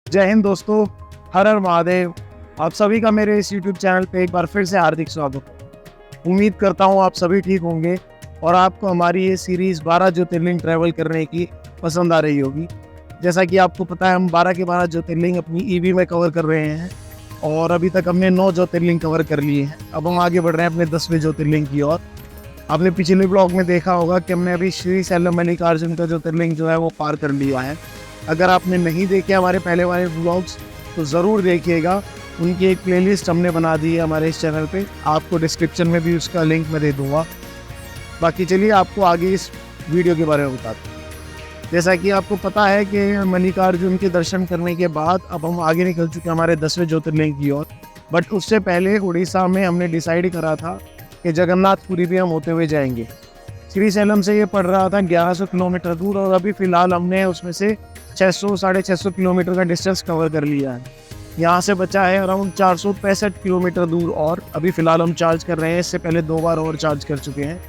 जय हिंद दोस्तों, हर हर महादेव। आप सभी का मेरे इस YouTube चैनल पे एक बार फिर से हार्दिक स्वागत। उम्मीद करता हूँ आप सभी ठीक होंगे और आपको हमारी ये सीरीज़ 12 ज्योतिर्लिंग ट्रैवल करने की पसंद आ रही होगी। जैसा कि आपको पता है, हम 12 के 12 ज्योतिर्लिंग अपनी ईवी में कवर कर रहे हैं और अभी तक हमने 9 ज्योतिर्लिंग कवर कर लिए हैं। अब हम आगे बढ़ रहे हैं अपने 10वें ज्योतिर्लिंग की ओर। आपने पिछले ब्लॉग में देखा होगा कि हमने अभी श्री शैलम मल्लिकार्जुन का ज्योतिर्लिंग जो है वो पार कर लिया है। अगर आपने नहीं देखे हमारे पहले वाले ब्लॉग्स तो ज़रूर देखिएगा। उनकी एक प्लेलिस्ट हमने बना दी है हमारे इस चैनल पे, आपको डिस्क्रिप्शन में भी उसका लिंक मैं दे दूँगा। बाकी चलिए आपको आगे इस वीडियो के बारे में बताते हैं। जैसा कि आपको पता है कि मल्लिकार्जुन के दर्शन करने के बाद अब हम आगे निकल चुके हैं हमारे 10वें ज्योतिर्लिंग की ओर। बट उससे पहले उड़ीसा में हमने डिसाइड करा था कि जगन्नाथपुरी भी हम होते हुए जाएंगे। श्री शैलम से ये पड़ रहा था 1100 किलोमीटर दूर और अभी फ़िलहाल हमने उसमें से 600 साढ़े 600 किलोमीटर का डिस्टेंस कवर कर लिया है। यहाँ से बचा है अराउंड 465 किलोमीटर दूर और अभी फ़िलहाल हम चार्ज कर रहे हैं। इससे पहले 2 बार और चार्ज कर चुके हैं।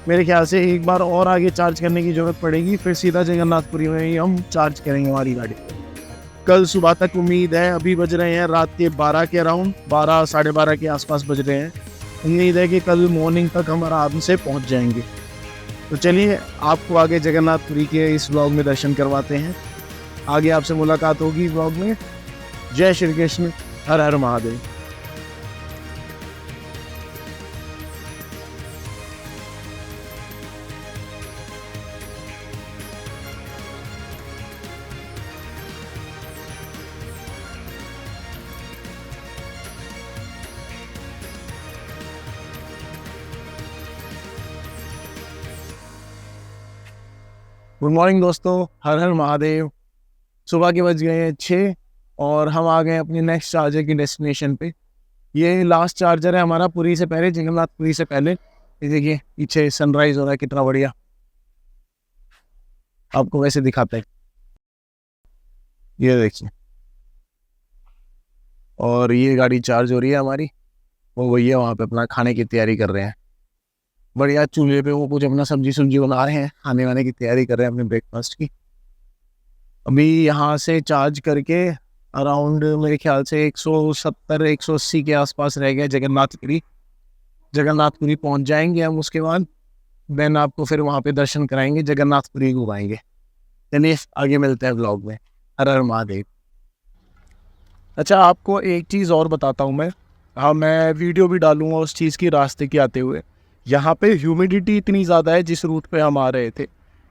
मेरे ख्याल से एक बार और आगे चार्ज करने की ज़रूरत पड़ेगी, फिर सीधा जगन्नाथपुरी में ही हम चार्ज करेंगे हमारी गाड़ी। कल सुबह तक उम्मीद है, अभी बज रहे हैं रात के 12 के अराउंड, 12 साढ़े 12 के आसपास बज रहे हैं। उम्मीद है कि कल मॉर्निंग तक हम आराम से पहुँच जाएंगे। तो चलिए आपको आगे जगन्नाथपुरी के इस व्लॉग में दर्शन करवाते हैं। आगे आपसे मुलाकात होगी व्लॉग में। जय श्री कृष्ण, हर हर महादेव। गुड मॉर्निंग दोस्तों, हर हर महादेव। सुबह के बज गए हैं 6 और हम आ गए अपनी नेक्स्ट चार्जर की डेस्टिनेशन पे। ये लास्ट चार्जर है हमारा पुरी से पहले, जगन्नाथपुरी से पहले। ये देखिए पीछे सनराइज हो रहा है, कितना बढ़िया। आपको वैसे दिखाते हैं, ये देखिए। और ये गाड़ी चार्ज हो रही है हमारी, वो भैया वहाँ पे अपना खाने की तैयारी कर रहे हैं। बढ़िया चूल्हे पे वो कुछ अपना सब्जी सुब्जी बना रहे हैं, खाने वाने की तैयारी कर रहे हैं अपने ब्रेकफास्ट की। अभी यहाँ से चार्ज करके अराउंड मेरे ख्याल से 170 180 के आसपास रह गया जगन्नाथपुरी। जगन्नाथपुरी पहुँच जाएंगे हम, उसके बाद देन आपको फिर वहाँ पे दर्शन कराएंगे, जगन्नाथपुरी घुमाएंगे। चलिए आगे मिलते हैं ब्लॉग में। हर हर महादेव। अच्छा, आपको एक चीज़ और बताता हूँ मैं। हाँ, मैं वीडियो भी डालूँगा उस चीज़ की रास्ते की आते हुए। यहाँ पे ह्यूमिडिटी इतनी ज़्यादा है जिस रूट पे हम आ रहे थे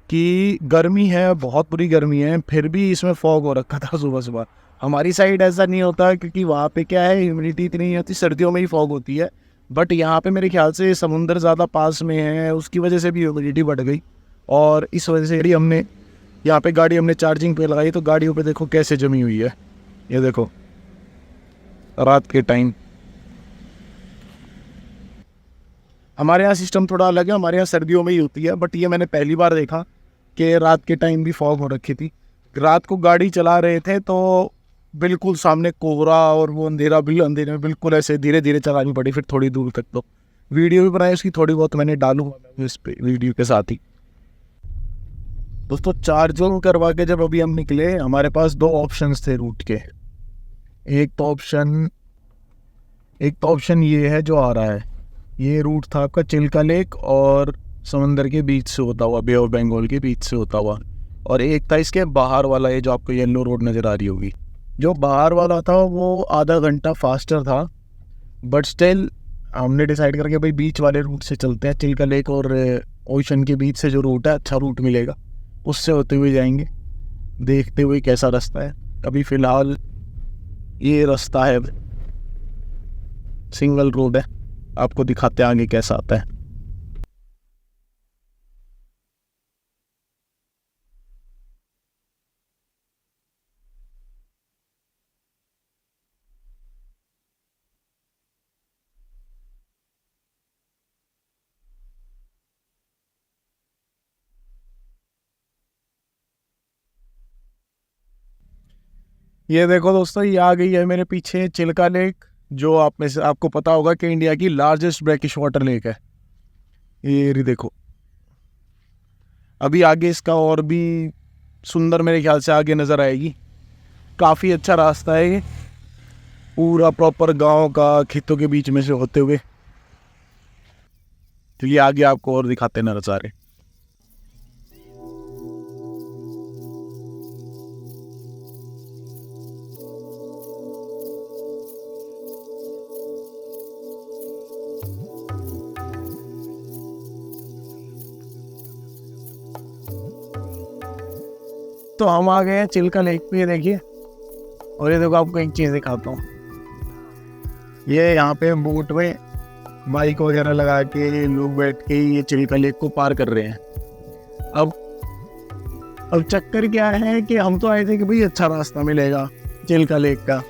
कि गर्मी है, बहुत बुरी गर्मी है, फिर भी इसमें फॉग हो रखा था सुबह सुबह। हमारी साइड ऐसा नहीं होता क्योंकि वहाँ पे क्या है, ह्यूमिडिटी इतनी नहीं होती, सर्दियों में ही फॉग होती है। बट यहाँ पे मेरे ख्याल से समुंदर ज़्यादा पास में है, उसकी वजह से भी ह्यूमिडिटी बढ़ गई। और इस वजह से ही हमने यहाँ पे गाड़ी हमने चार्जिंग पे लगाई तो गाड़ियों पे देखो कैसे जमी हुई है। ये देखो रात के टाइम। हमारे यहाँ सिस्टम थोड़ा अलग है, हमारे यहाँ सर्दियों में ही होती है, बट ये मैंने पहली बार देखा कि रात के टाइम भी फॉग हो रखी थी। रात को गाड़ी चला रहे थे तो बिल्कुल सामने कोहरा और वो अंधेरा, बिल्कुल अंधेरे में, बिल्कुल ऐसे धीरे धीरे चलानी पड़ी फिर थोड़ी दूर तक। तो वीडियो भी बनाई उसकी, थोड़ी बहुत मैंने डालूंगा इस पे वीडियो के साथ ही। दोस्तों चार्जिंग करवा के जब अभी हम निकले, हमारे पास 2 ऑप्शंस थे रूट के। एक तो ऑप्शन ये है जो आ रहा है, ये रूट था आपका चिल्का लेक और समंदर के बीच से होता हुआ, बे ऑफ बंगाल के बीच से होता हुआ। और एक था इसके बाहर वाला, ये जो आपको येलो रोड नज़र आ रही होगी। जो बाहर वाला था वो आधा घंटा फास्टर था, बट स्टिल हमने डिसाइड करके भाई बीच वाले रूट से चलते हैं। चिल्का लेक और ओशन के बीच से जो रूट है, अच्छा रूट मिलेगा, उससे होते हुए जाएंगे, देखते हुए कैसा रास्ता है। अभी फ़िलहाल ये रास्ता है, सिंगल रोड है, आपको दिखाते हैं आगे कैसा आता है। ये देखो दोस्तों, ये आ गई है मेरे पीछे चिल्का लेक, जो आप में से आपको पता होगा कि इंडिया की लार्जेस्ट ब्रैकिश वाटर लेक है। ये देखो, अभी आगे इसका और भी सुंदर मेरे ख्याल से आगे नज़र आएगी। काफ़ी अच्छा रास्ता है ये, पूरा प्रॉपर गांव का खेतों के बीच में से होते हुए। चलिए आगे आपको और दिखाते हैं नज़ारे। तो हम आ गए हैं चिल्का लेक पे, देखिए। और ये देखो, आपको एक चीज़ दिखाता हूँ। ये यहाँ पे बोट में बाइक वगैरह लगा के लोग बैठ के ये चिल्का लेक को पार कर रहे हैं। अब चक्कर क्या है कि हम तो आए थे कि भाई अच्छा रास्ता मिलेगा चिल्का लेक का,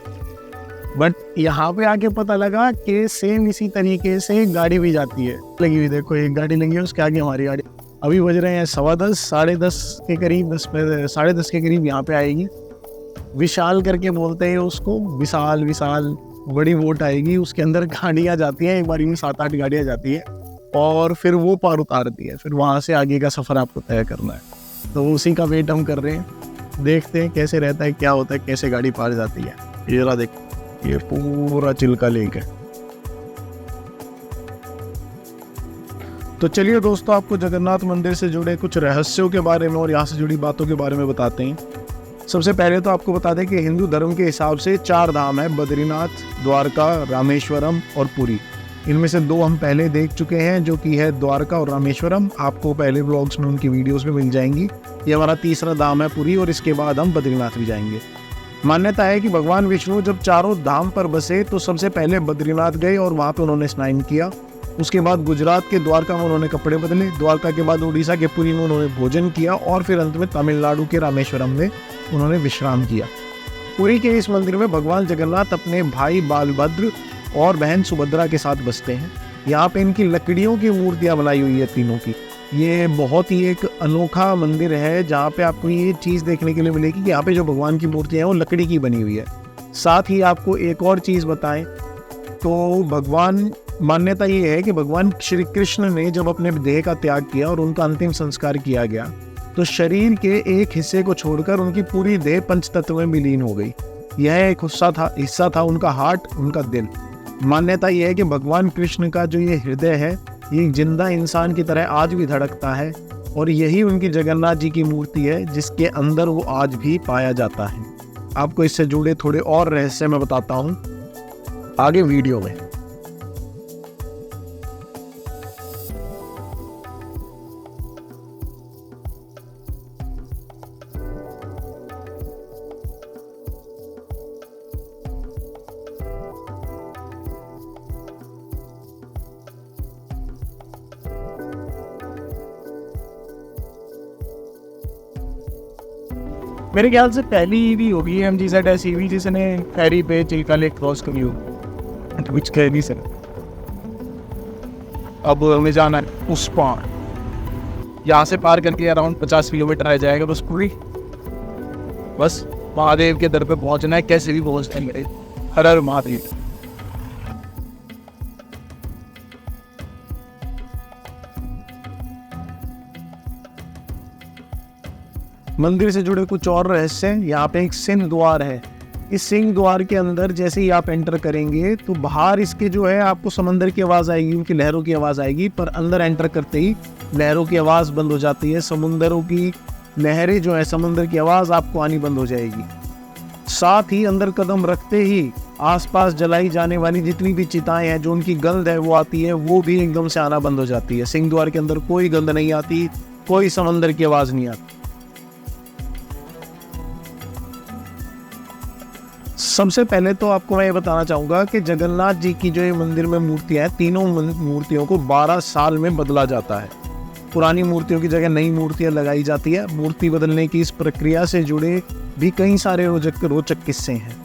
बट यहाँ पे आके पता लगा कि सेम इसी तरीके से गाड़ी भी जाती है, लगी हुई। देखो एक गाड़ी लगी है, उसके आगे हमारी गाड़ी। अभी बज रहे हैं 10:15, 10:30 के करीब, 10:30 के करीब यहाँ पे आएगी। विशाल करके बोलते हैं उसको, विशाल बड़ी बोट आएगी, उसके अंदर गाड़ियाँ जाती हैं, एक बारी में 7-8 गाड़ियाँ जाती है और फिर वो पार उतारती है। फिर वहाँ से आगे का सफ़र आपको तय करना है। तो उसी का वेट हम कर रहे हैं, देखते हैं कैसे रहता है, क्या होता है, कैसे गाड़ी पार जाती है। ये जरा देखो, ये पूरा चिल्का लेक है। तो चलिए दोस्तों, आपको जगन्नाथ मंदिर से जुड़े कुछ रहस्यों के बारे में और यहाँ से जुड़ी बातों के बारे में बताते हैं। सबसे पहले तो आपको बता दें कि हिंदू धर्म के हिसाब से 4 धाम है, बद्रीनाथ, द्वारका, रामेश्वरम और पुरी। इनमें से 2 हम पहले देख चुके हैं, जो कि है द्वारका और रामेश्वरम। आपको पहले व्लॉग्स में उनकी वीडियोस में मिल जाएंगी। ये हमारा तीसरा धाम है पुरी, और इसके बाद हम बद्रीनाथ भी जाएंगे। मान्यता है कि भगवान विष्णु जब चारों धाम पर बसे तो सबसे पहले बद्रीनाथ गए और वहाँ पे उन्होंने स्नान किया। उसके बाद गुजरात के द्वारका में उन्होंने कपड़े बदले, द्वारका के बाद उड़ीसा के पुरी में उन्होंने भोजन किया और फिर अंत में तमिलनाडु के रामेश्वरम में उन्होंने विश्राम किया। पुरी के इस मंदिर में भगवान जगन्नाथ अपने भाई बालभद्र और बहन सुभद्रा के साथ बसते हैं। यहाँ पे इनकी लकड़ियों की मूर्तियाँ बनाई हुई है तीनों की। ये बहुत ही एक अनोखा मंदिर है, जहाँ पे आपको ये चीज़ देखने के लिए मिलेगी कि यहाँ पे जो भगवान की मूर्तियाँ हैं वो लकड़ी की बनी हुई है। साथ ही आपको एक और चीज़ बताएं तो मान्यता ये है कि भगवान श्री कृष्ण ने जब अपने देह का त्याग किया और उनका अंतिम संस्कार किया गया, तो शरीर के एक हिस्से को छोड़कर उनकी पूरी देह पंचतत्व में विलीन हो गई। यह एक हिस्सा था उनका हार्ट, उनका दिल। मान्यता यह है कि भगवान कृष्ण का जो ये हृदय है, ये जिंदा इंसान की तरह आज भी धड़कता है, और यही उनकी जगन्नाथ जी की मूर्ति है जिसके अंदर वो आज भी पाया जाता है। आपको इससे जुड़े थोड़े और रहस्य मैं बताता हूँ आगे वीडियो में। मेरे ख्याल से पहली ईवी होगी MGZ ऐसी ईवी जिसने फेरी पे चिल्का लेक क्रॉस करी हो, विच कैरी से। अब हमें जाना है उस पार, यहाँ से पार करके अराउंड 50 किलोमीटर रह जाएगा बस पूरी। बस महादेव के दर पे पहुँचना है, कैसे भी पहुँचना है मेरे। हर हर महादेव। मंदिर से जुड़े कुछ और रहस्य हैं। यहाँ पे एक सिंह द्वार है। इस सिंह द्वार के अंदर जैसे ही आप एंटर करेंगे तो बाहर इसके जो है आपको समंदर की आवाज़ आएगी, उनकी लहरों की आवाज़ आएगी, पर अंदर एंटर करते ही लहरों की आवाज़ बंद हो जाती है। समुंदरों की लहरें जो है, समंदर की आवाज़ आपको आनी बंद हो जाएगी। साथ ही अंदर कदम रखते ही आसपास जलाई जाने वाली जितनी भी चिताएं हैं, जो उनकी गंध है वो आती है, वो भी एकदम से आना बंद हो जाती है। सिंह द्वार के अंदर कोई गंध नहीं आती, कोई समंदर की आवाज़ नहीं आती। सबसे पहले तो आपको मैं ये बताना चाहूँगा कि जगन्नाथ जी की जो ये मंदिर में मूर्तियाँ हैं, तीनों मूर्तियों को 12 साल में बदला जाता है। पुरानी मूर्तियों की जगह नई मूर्तियाँ लगाई जाती है। मूर्ति बदलने की इस प्रक्रिया से जुड़े भी कई सारे रोचक किस्से हैं।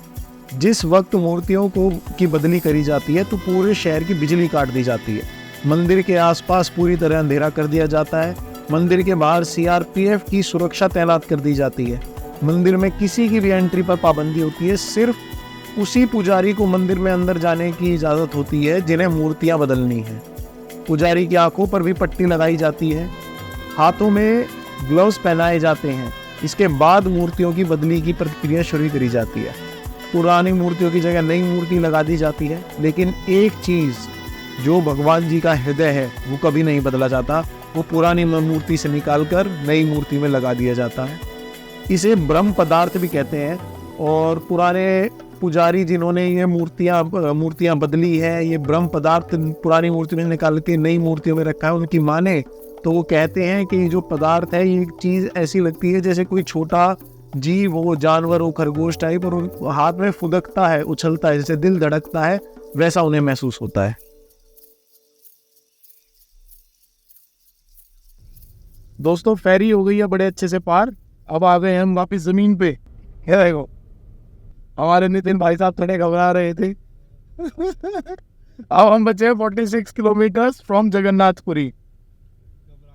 जिस वक्त मूर्तियों की बदली करी जाती है तो पूरे शहर की बिजली काट दी जाती है। मंदिर के आसपास पूरी तरह अंधेरा कर दिया जाता है। मंदिर के बाहर CRPF की सुरक्षा तैनात कर दी जाती है। मंदिर में किसी की भी एंट्री पर पाबंदी होती है। सिर्फ उसी पुजारी को मंदिर में अंदर जाने की इजाज़त होती है जिन्हें मूर्तियां बदलनी है। पुजारी की आंखों पर भी पट्टी लगाई जाती है। हाथों में ग्लव्स पहनाए जाते हैं। इसके बाद मूर्तियों की बदली की प्रक्रिया शुरू करी जाती है। पुरानी मूर्तियों की जगह नई मूर्ति लगा दी जाती है, लेकिन एक चीज़ जो भगवान जी का हृदय है वो कभी नहीं बदला जाता, वो पुरानी मूर्ति से निकालकर नई मूर्ति में लगा दिया जाता है। इसे ब्रह्म पदार्थ भी कहते हैं। और पुराने पुजारी जिन्होंने ये मूर्तियाँ बदली है, ये ब्रह्म पदार्थ पुरानी मूर्ति में निकाल के नई मूर्तियों में रखा है, उनकी माने तो वो कहते हैं कि ये जो पदार्थ है ये चीज़ ऐसी लगती है जैसे कोई छोटा जीव हो, जानवर हो, खरगोश टाइप, और हाथ में फुदकता है, उछलता है, जैसे दिल धड़कता है, वैसा उन्हें महसूस होता है। दोस्तों फेरी हो गई है बड़े अच्छे से पार। अब आ गए हम वापस जमीन पे। ये देखो हमारे नितिन भाई साहब थोड़े घबरा रहे थे। अब हम बचे 46 किलोमीटर फ्रॉम जगन्नाथपुरी।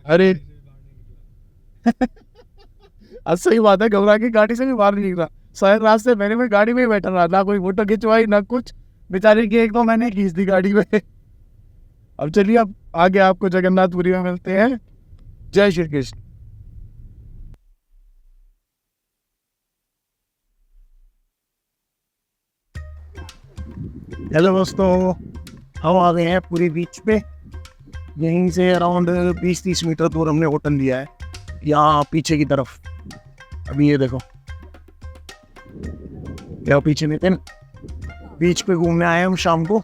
अरे सही बात है, घबरा के गाड़ी से भी बाहर नहीं निकला। शायद रास्ते मैंने में गाड़ी में ही बैठा रहा, ना कोई फोटो खिंचवाई ना कुछ, बेचारे की एक तो मैंने खींच दी गाड़ी में। अब चलिए अब आगे आपको जगन्नाथपुरी में मिलते हैं। जय श्री कृष्ण। हेलो दोस्तों, हम आ गए हैं पूरी बीच पे। यहीं से अराउंड 20-30 मीटर दूर हमने होटल लिया है, यहाँ पीछे की तरफ। अभी ये देखो क्या पीछे नितिन, बीच पे घूमने आए हम शाम को।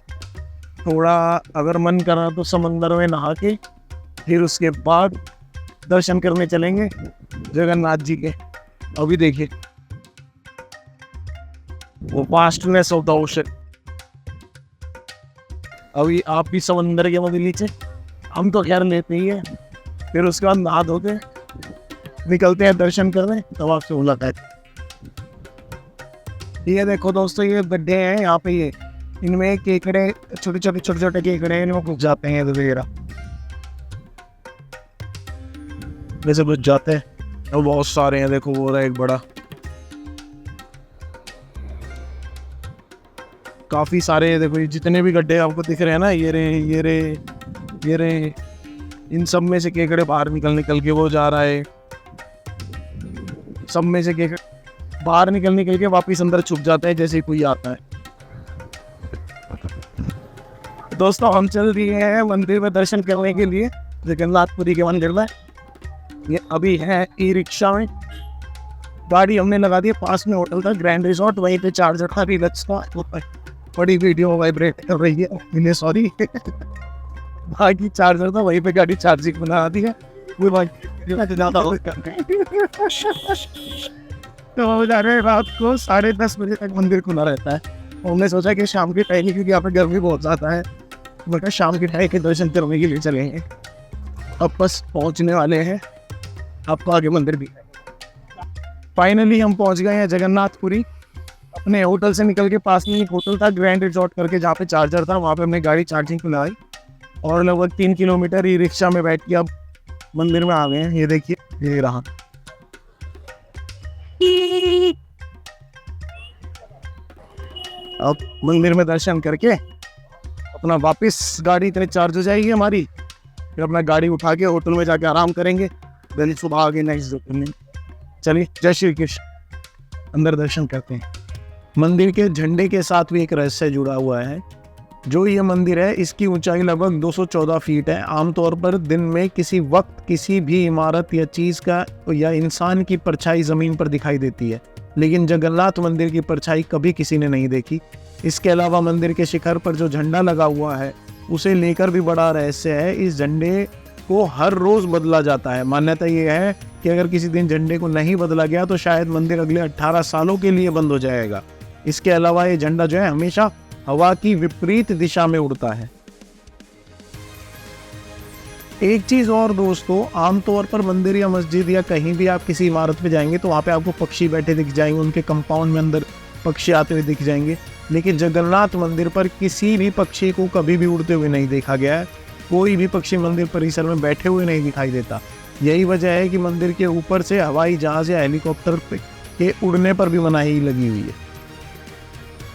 थोड़ा अगर मन करा तो समंदर में नहा के फिर उसके बाद दर्शन करने चलेंगे जगन्नाथ जी के। अभी देखिए वो वास्टनेस ऑफ द ओशन। अभी आप भी समंदर के मजे नीचे, हम तो खैर लेते ही है। फिर उसके बाद नहा धो के निकलते हैं दर्शन करने, तब आपसे मुलाकात। ये देखो दोस्तों, ये गड्ढे हैं यहाँ पे, ये इनमें केकड़े, छोटे छोटे केकड़े हैं, इनमें घुस जाते हैं वगैरह, वैसे घुस जाते हैं। और बहुत सारे हैं, देखो वो रहा एक बड़ा, काफी सारे हैं। देखो ये जितने भी गड्ढे आपको दिख रहे हैं ना, ये रे, इन सब में से केकड़े बाहर निकल के वो जा रहा है। सब में से केकड़े बाहर निकल के वापिस अंदर छुप जाता है जैसे कोई आता है। दोस्तों हम चल रहे हैं मंदिर में दर्शन करने के लिए, जगन्नाथपुरी के मंदिर में। ये अभी है ई रिक्शा में, गाड़ी हमने लगा दी, पास में होटल था ग्रैंड रिजॉर्ट, वहीं पे चार्जर था रिलैक्स का। बड़ी वीडियो वाइब्रेट कर रही है, सॉरी। बाकी चार्जर था, वहीं पे गाड़ी चार्जिंग बना दी है। तो रात को 10:30 बजे तक मंदिर खुला रहता है। हमने सोचा कि शाम के टाइम, क्योंकि यहाँ पे गर्मी बहुत ज़्यादा है, मतलब शाम के टाइम के दर्शन करने के लिए चलेंगे। अब बस पहुँचने वाले हैं, आपको आगे मंदिर भी। फाइनली हम पहुँच गए हैं जगन्नाथपुरी। अपने होटल से निकल के पास में एक होटल था ग्रैंड रिजॉर्ट करके, जहाँ पे चार्जर था, वहाँ पे हमने गाड़ी चार्जिंग पे लगाई और लगभग 3 किलोमीटर ई रिक्शा में बैठ के अब मंदिर में आ गए हैं। ये देखिए, ये रहा। अब मंदिर में दर्शन करके अपना वापस गाड़ी इतने चार्ज हो जाएगी हमारी, फिर अपना गाड़ी उठा के होटल में जाके आराम करेंगे, दिन सुबह आगे नेक्स्ट दिन। चलिए जय श्री कृष्ण, अंदर दर्शन करते हैं। मंदिर के झंडे के साथ भी एक रहस्य जुड़ा हुआ है। जो ये मंदिर है, इसकी ऊंचाई लगभग 214 फीट है। आमतौर पर दिन में किसी वक्त किसी भी इमारत या चीज़ का या इंसान की परछाई ज़मीन पर दिखाई देती है, लेकिन जगन्नाथ मंदिर की परछाई कभी किसी ने नहीं देखी। इसके अलावा मंदिर के शिखर पर जो झंडा लगा हुआ है, उसे लेकर भी बड़ा रहस्य है। इस झंडे को हर रोज़ बदला जाता है। मान्यता ये है कि अगर किसी दिन झंडे को नहीं बदला गया तो शायद मंदिर अगले 18 सालों के लिए बंद हो जाएगा। इसके अलावा ये झंडा जो है हमेशा हवा की विपरीत दिशा में उड़ता है। एक चीज़ और दोस्तों, आमतौर पर मंदिर या मस्जिद या कहीं भी आप किसी इमारत पे जाएंगे तो वहाँ पे आपको पक्षी बैठे दिख जाएंगे, उनके कंपाउंड में अंदर पक्षी आते हुए दिख जाएंगे। लेकिन जगन्नाथ मंदिर पर किसी भी पक्षी को कभी भी उड़ते हुए नहीं देखा गया है। कोई भी पक्षी मंदिर परिसर में बैठे हुए नहीं दिखाई देता। यही वजह है कि मंदिर के ऊपर से हवाई जहाज़ या हेलीकॉप्टर के उड़ने पर भी मनाही लगी हुई है।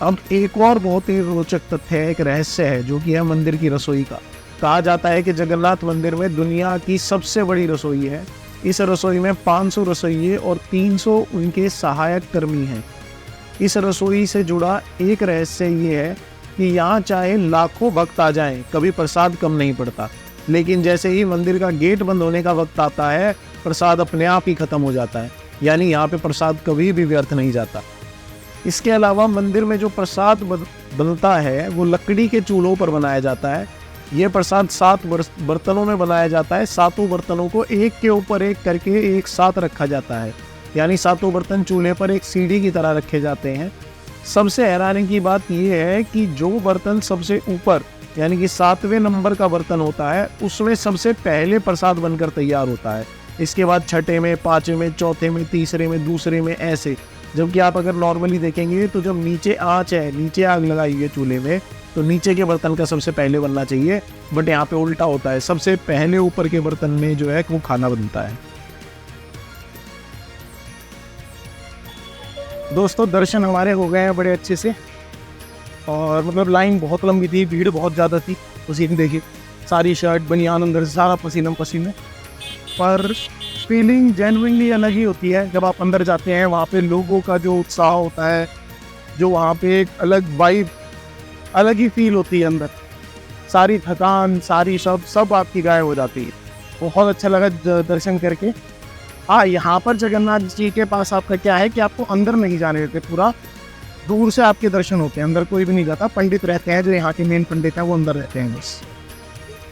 अब एक और बहुत ही रोचक तथ्य है, एक रहस्य है, जो कि है मंदिर की रसोई का। कहा जाता है कि जगन्नाथ मंदिर में दुनिया की सबसे बड़ी रसोई है। इस रसोई में 500 रसोइये और 300 उनके सहायक कर्मी हैं। इस रसोई से जुड़ा एक रहस्य ये है कि यहाँ चाहे लाखों भक्त आ जाएं, कभी प्रसाद कम नहीं पड़ता। लेकिन जैसे ही मंदिर का गेट बंद होने का वक्त आता है, प्रसाद अपने आप ही खत्म हो जाता है। यानी यहाँ पे प्रसाद कभी भी व्यर्थ नहीं जाता। इसके अलावा मंदिर में जो प्रसाद बनता है वो लकड़ी के चूल्हों पर बनाया जाता है। ये प्रसाद 7 बर्तनों में बनाया जाता है। 7 बर्तनों को एक के ऊपर एक करके एक साथ रखा जाता है। यानी 7 बर्तन चूल्हे पर एक सीढ़ी की तरह रखे जाते हैं। सबसे हैरानी की बात यह है कि जो बर्तन सबसे ऊपर यानी कि 7वें नंबर का बर्तन होता है, उसमें सबसे पहले प्रसाद बनकर तैयार होता है। इसके बाद छठे में, 5वें में, चौथे में, तीसरे में, दूसरे में, ऐसे। जबकि आप अगर नॉर्मली देखेंगे तो जब नीचे आँच है, नीचे आग लगाई है चूल्हे में, तो नीचे के बर्तन का सबसे पहले बनना चाहिए। बट यहाँ पे उल्टा होता है, सबसे पहले ऊपर के बर्तन में जो है वो खाना बनता है। दोस्तों, दर्शन हमारे हो गए हैं बड़े अच्छे से। और मतलब लाइन बहुत लंबी थी, भीड़ बहुत ज़्यादा थी। पसीने देखिए, सारी शर्ट बनियान अंदर से सारा पसीना पसीने। पर फीलिंग जेन्युइनली अलग ही होती है जब आप अंदर जाते हैं। वहाँ पे लोगों का जो उत्साह होता है, जो वहाँ पे एक अलग वाइब, अलग ही फील होती है अंदर। सारी थकान, सारी सब आपकी गायब हो जाती है। बहुत अच्छा लगा दर्शन करके। हाँ, यहाँ पर जगन्नाथ जी के पास आपका क्या है कि आपको अंदर नहीं जाने देते, पूरा दूर से आपके दर्शन होते हैं, अंदर कोई भी नहीं जाता। पंडित रहते हैं, जो यहाँ के मेन पंडित हैं वो अंदर रहते हैं बस।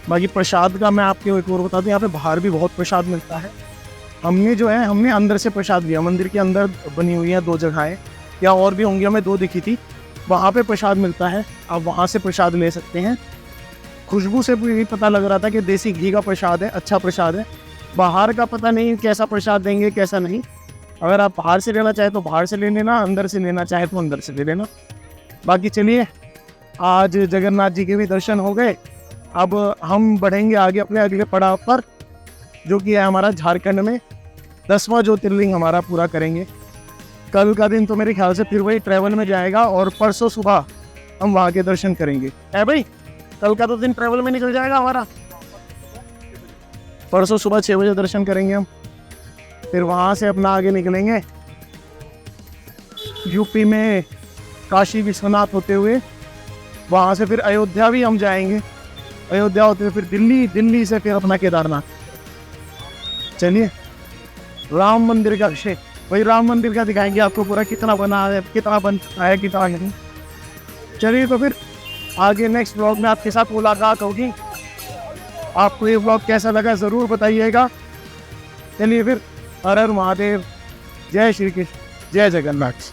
बाकी प्रसाद का मैं आपको एक और बता दूँ, यहाँ पे बाहर भी बहुत प्रसाद मिलता है। हमने अंदर से प्रसाद लिया। मंदिर के अंदर बनी हुई हैं 2 जगहें, या और भी होंगी, हमें 2 दिखी थी। वहाँ पे प्रसाद मिलता है, आप वहाँ से प्रसाद ले सकते हैं। खुशबू से भी पता लग रहा था कि देसी घी का प्रसाद है, अच्छा प्रसाद है। बाहर का पता नहीं कैसा प्रसाद देंगे, कैसा नहीं। अगर आप बाहर से लेना चाहे तो बाहर से ले लेना, अंदर से लेना चाहे तो अंदर से ले लेना। बाकी चलिए, आज जगन्नाथ जी के भी दर्शन हो गए। अब हम बढ़ेंगे आगे अपने अगले पड़ाव पर, जो कि है हमारा झारखंड में 10वां ज्योतिर्लिंग हमारा पूरा करेंगे। कल का दिन तो मेरे ख्याल से फिर वही ट्रैवल में जाएगा, और परसों सुबह हम वहाँ के दर्शन करेंगे। है भाई, कल का तो दिन ट्रैवल में निकल जाएगा हमारा। परसों सुबह 6 बजे दर्शन करेंगे हम। फिर वहाँ से अपना आगे निकलेंगे यूपी में काशी विश्वनाथ होते हुए। वहाँ से फिर अयोध्या भी हम जाएंगे। अयोध्या होते हुए फिर दिल्ली, दिल्ली से फिर अपना केदारनाथ। चलिए, राम मंदिर का विषय, वही राम मंदिर का दिखाएंगे आपको पूरा, कितना बना है, कितना बन चुका है, कितना नहीं। चलिए, तो फिर आगे नेक्स्ट व्लॉग में आपके साथ मुलाकात होगी। आपको ये व्लॉग कैसा लगा ज़रूर बताइएगा। चलिए फिर, हर हर महादेव, जय श्री कृष्ण, जय जगन्नाथ।